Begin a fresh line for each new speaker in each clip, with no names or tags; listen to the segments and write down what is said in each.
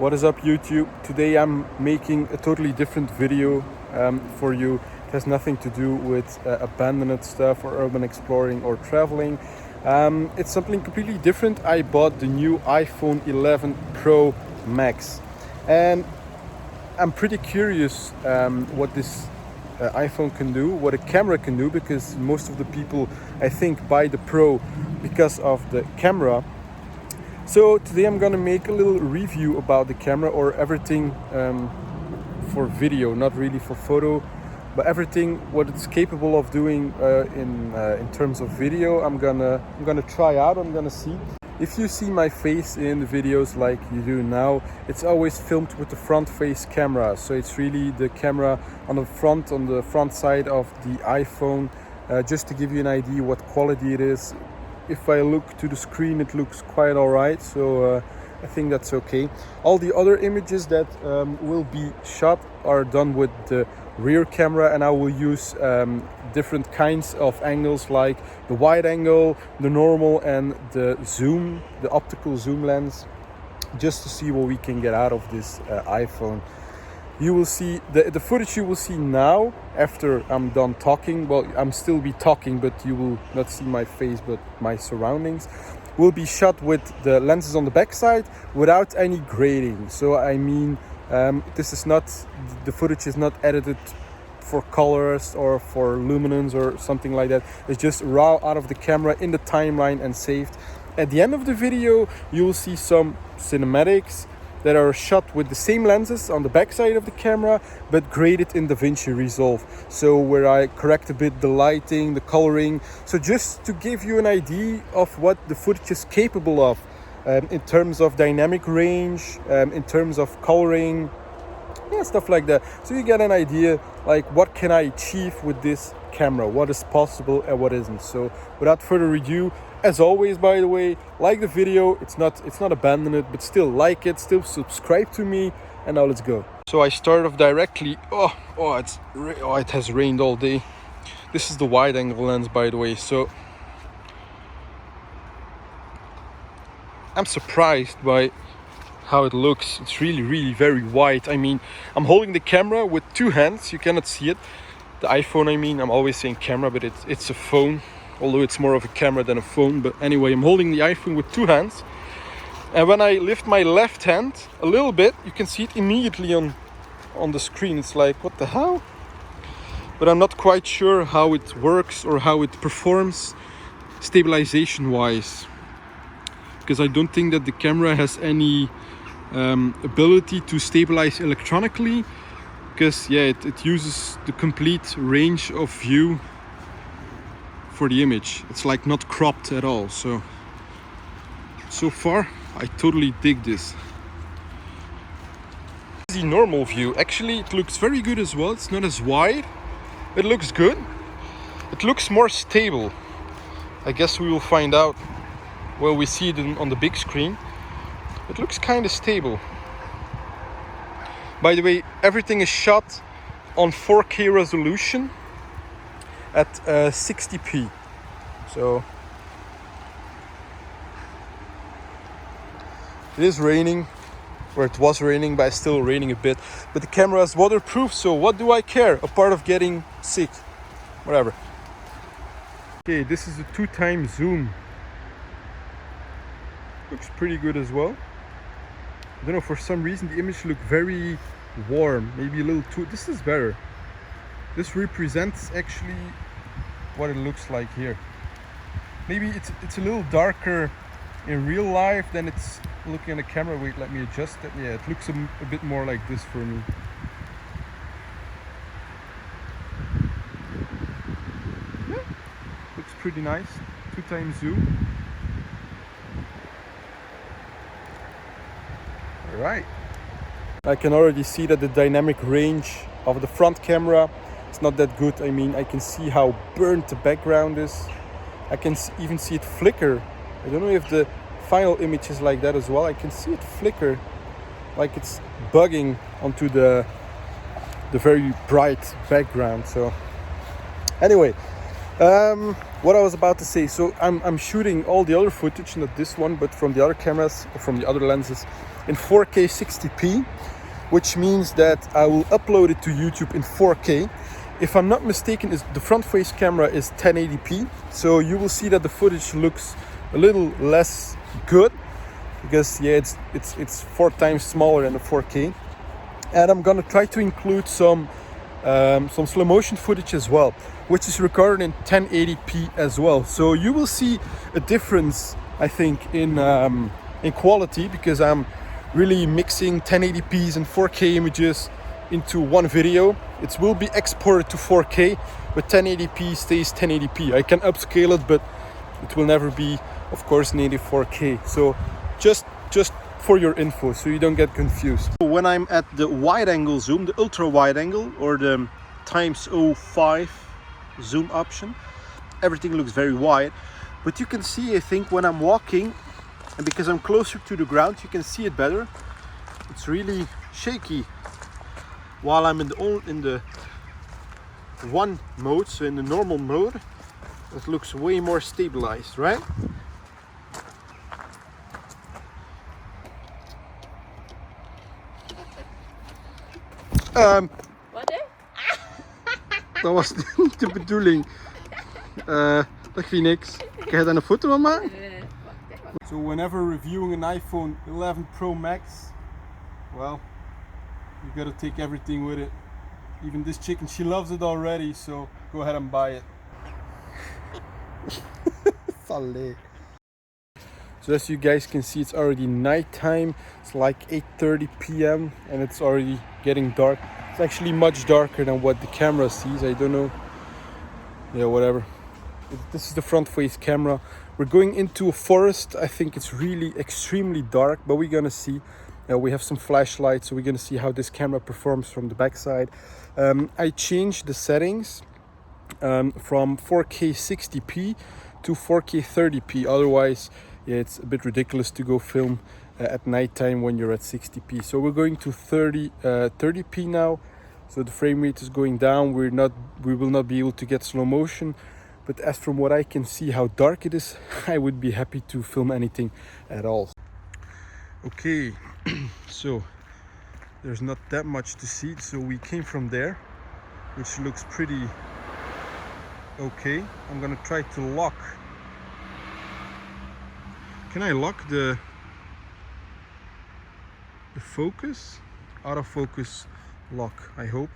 What is up, YouTube? Today I'm making a totally different video for you. It has nothing to do with abandoned stuff or urban exploring or traveling. It's something completely different. I bought the new iPhone 11 Pro Max and I'm pretty curious what this iPhone can do, what a camera can do, because most of the people, I think, buy the Pro because of the camera. So today I'm gonna make a little review about the camera, or everything for video, not really for photo, but everything what it's capable of doing in terms of video. I'm gonna try out. I'm gonna see. If you see my face in the videos like you do now, it's always filmed with the front face camera. So it's really the camera on the front side of the iPhone, just to give you an idea what quality it is. If I look to the screen, it looks quite alright, so I think that's okay. All the other images that will be shot are done with the rear camera, and I will use different kinds of angles, like the wide angle, the normal, and the zoom, the optical zoom lens, just to see what we can get out of this iPhone. You will see the footage you will see now after I'm done talking. Well, I'm still be talking, but you will not see my face, but my surroundings will be shot with the lenses on the back side without any grading. So I mean, this is not, the footage is not edited for colors or for luminance or something like that. It's just raw out of the camera in the timeline and saved. At the end of the video, you will see some cinematics that are shot with the same lenses on the back side of the camera, but graded in DaVinci Resolve. So where I correct a bit the lighting, the coloring. So just to give you an idea of what the footage is capable of in terms of dynamic range, in terms of coloring, yeah, stuff like that. So you get an idea like what can I achieve with this camera, what is possible and what isn't. So without further ado, as always, by the way, like the video. It's not abandoned, but still like it, still subscribe to me, and now let's go. So I start off directly. It has rained all day. This is the wide angle lens, by the way. So I'm surprised by how it looks. It's really very wide. I mean, I'm holding the camera with two hands. You cannot see it. The iPhone, I mean, I'm always saying camera, but it's a phone, although it's more of a camera than a phone. But anyway, I'm holding the iPhone with two hands, and when I lift my left hand a little bit, you can see it immediately on the screen. It's like, what the hell? But I'm not quite sure how it works or how it performs stabilization wise, because I don't think that the camera has any ability to stabilize electronically, because it uses the complete range of view for the image. It's like not cropped at all. So far I totally dig this. This is the normal view. Actually, it looks very good as well. It's not as wide. It looks good. It looks more stable. I guess we will find out when we see it on the big screen. It looks kind of stable. By the way, everything is shot on 4K resolution at 60p. So it is raining, or it was raining, but it's still raining a bit. But the camera is waterproof, so what do I care? Apart of getting sick, whatever. Okay, this is a 2x zoom. Looks pretty good as well. I don't know, for some reason the image looked very warm, maybe a little too. This is better. This represents actually what it looks like here. Maybe it's a little darker in real life than it's looking at the camera. Wait, let me adjust it. Yeah, it looks a bit more like this for me. Yeah, looks pretty nice. 2x zoom. Right. I can already see that the dynamic range of the front camera is not that good. I mean, I can see how burnt the background is. I can even see it flicker. I don't know if the final image is like that as well. I can see it flicker, like it's bugging onto the very bright background. So anyway, what I was about to say, so I'm shooting all the other footage, not this one, but from the other cameras, or from the other lenses, in 4K 60p, which means that I will upload it to YouTube in 4K. If I'm not mistaken, the front face camera is 1080p, so you will see that the footage looks a little less good because yeah, it's 4 times smaller than the 4K. And I'm gonna try to include some slow motion footage as well, which is recorded in 1080p as well. So you will see a difference, I think, in quality, because I'm really mixing 1080p's and 4K images into one video. It will be exported to 4K, but 1080p stays 1080p. I can upscale it, but it will never be, of course, native 4K. So just for your info, so you don't get confused. When I'm at the wide angle zoom, the ultra wide angle, or the ×05 zoom option, everything looks very wide. But you can see, I think, when I'm walking, and because I'm closer to the ground, you can see it better. It's really shaky while I'm in the one mode, so in the normal mode, it looks way more stabilized, right?
Wat hè?
Dat was niet de bedoeling. Dat ging niks. Kan je daar een foto van maken? So whenever reviewing an iPhone 11 Pro Max, well, you gotta take everything with it. Even this chicken, she loves it already, so go ahead and buy it. So as you guys can see, it's already nighttime. It's like 8:30 p.m. and it's already getting dark. It's actually much darker than what the camera sees. I don't know. Yeah, whatever. This is the front face camera. We're going into a forest. I think it's really extremely dark, but we're gonna see. We have some flashlights, so we're gonna see how this camera performs from the backside. I changed the settings from 4K 60p to 4K 30p. Otherwise, yeah, it's a bit ridiculous to go film at nighttime when you're at 60p. So we're going to 30p now. So the frame rate is going down. We will not be able to get slow motion. But as from what I can see how dark it is, I would be happy to film anything at all. Okay, so there's not that much to see. So we came from there, which looks pretty okay. I'm gonna try to lock. Can I lock the focus? Autofocus lock, I hope.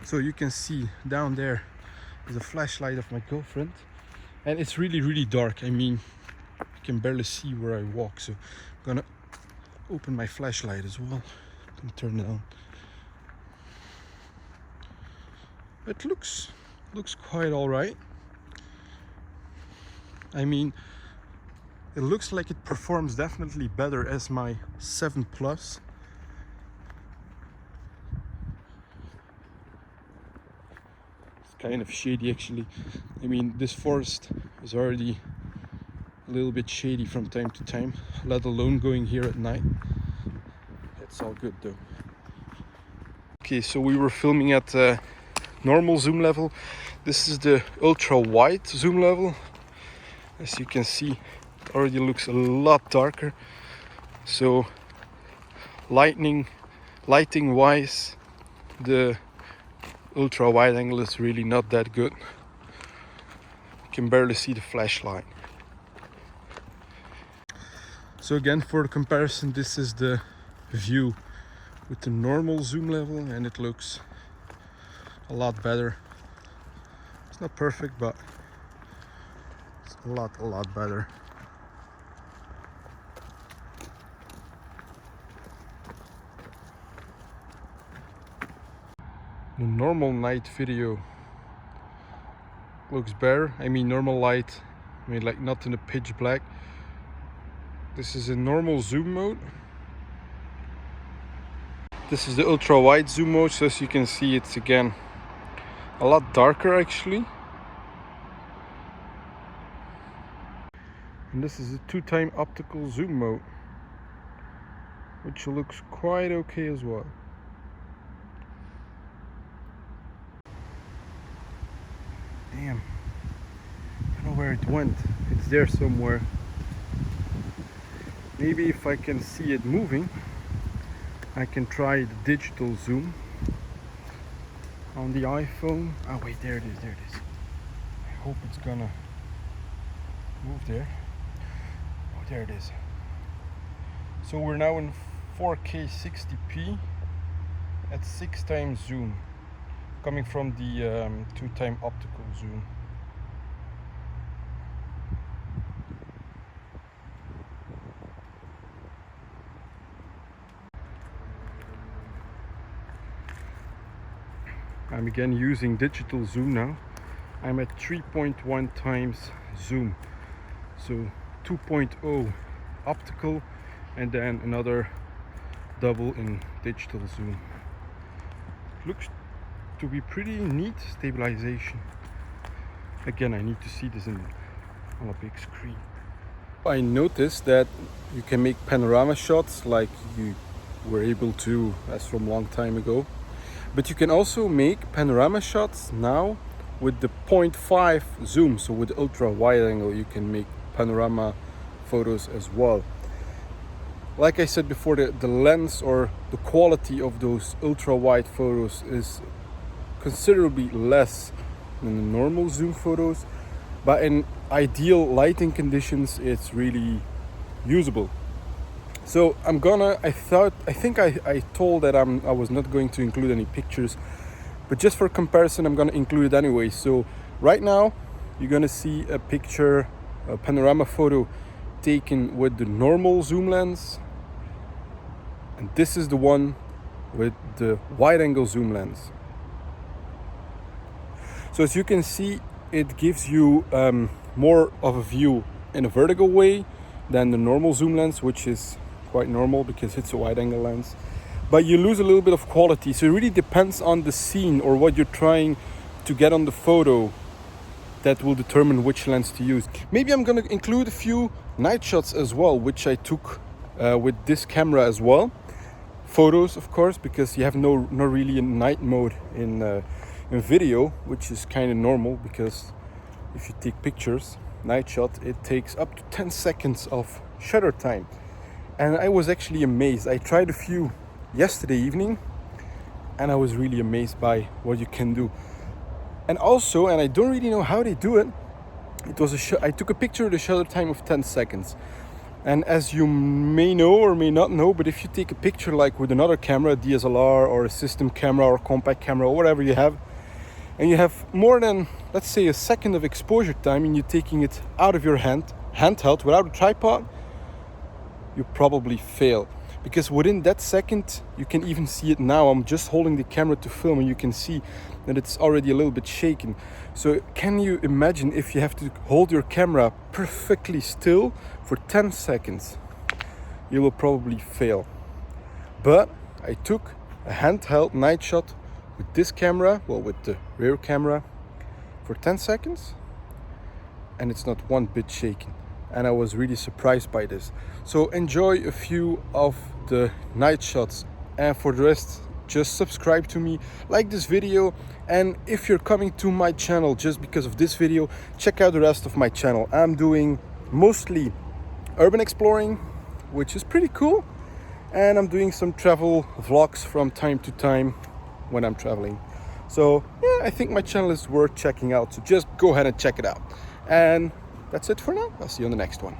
So you can see down there is a flashlight of my girlfriend, and it's really dark. I mean, you can barely see where I walk, so I'm gonna open my flashlight as well and turn it on. It looks quite all right. I mean, it looks like it performs definitely better as my 7 Plus. Kind of shady actually. I mean, this forest is already a little bit shady from time to time, let alone going here at night. It's all good though. Okay, so we were filming at normal zoom level. This is the ultra wide zoom level. As you can see, it already looks a lot darker. So lighting wise, the ultra wide angle is really not that good. You can barely see the flashlight. So again, for the comparison, this is the view with the normal zoom level, and it looks a lot better. It's not perfect, but it's a lot better. The normal night video looks better. I mean, normal light, I mean, like not in the pitch black. This is a normal zoom mode. This is the ultra wide zoom mode, so as you can see, it's again a lot darker actually. And this is a 2-time optical zoom mode, which looks quite okay as well. Damn, I don't know where it went. It's there somewhere. Maybe if I can see it moving. I can try the digital zoom on the iPhone. Oh wait, there it is, there it is. I hope it's gonna move there. Oh, there it is. So we're now in 4K 60p at 6 times zoom, coming from the 2-time optical zoom. I'm again using digital zoom now. I'm at 3.1 times zoom, so 2.0 optical and then another double in digital zoom. Looks to be pretty neat stabilization. Again, I need to see this on a big screen. I noticed that you can make panorama shots like you were able to as from a long time ago. But you can also make panorama shots now with the 0.5 zoom. So with ultra wide angle you can make panorama photos as well. Like I said before, the lens or the quality of those ultra wide photos is considerably less than the normal zoom photos, but in ideal lighting conditions it's really usable. So I told that I was not going to include any pictures, but just for comparison I'm gonna include it anyway. So right now you're gonna see a picture, a panorama photo taken with the normal zoom lens, and this is the one with the wide angle zoom lens. So as you can see, it gives you more of a view in a vertical way than the normal zoom lens, which is quite normal because it's a wide angle lens, but you lose a little bit of quality. So it really depends on the scene or what you're trying to get on the photo that will determine which lens to use. Maybe I'm gonna include a few night shots as well, which I took with this camera as well. Photos, of course, because you have no really a night mode in video, which is kind of normal, because if you take pictures, night shot, it takes up to 10 seconds of shutter time. And I was actually amazed. I tried a few yesterday evening and I was really amazed by what you can do. And also, and I don't really know how they do it, I took a picture with a shutter time of 10 seconds. And as you may know or may not know, but if you take a picture like with another camera, a DSLR or a system camera or a compact camera or whatever you have, and you have more than, let's say, a second of exposure time, and you're taking it out of your handheld without a tripod, you probably fail. Because within that second, you can even see it now. I'm just holding the camera to film and you can see that it's already a little bit shaken. So can you imagine if you have to hold your camera perfectly still for 10 seconds? You will probably fail. But I took a handheld night shot with this camera, well, with the rear camera, for 10 seconds, and it's not one bit shaken. And I was really surprised by this. So enjoy a few of the night shots, and for the rest, just subscribe to me, like this video, and if you're coming to my channel just because of this video, check out the rest of my channel. I'm doing mostly urban exploring, which is pretty cool, and I'm doing some travel vlogs from time to time when I'm traveling. So yeah, I think my channel is worth checking out, so just go ahead and check it out. And that's it for now. I'll see you on the next one.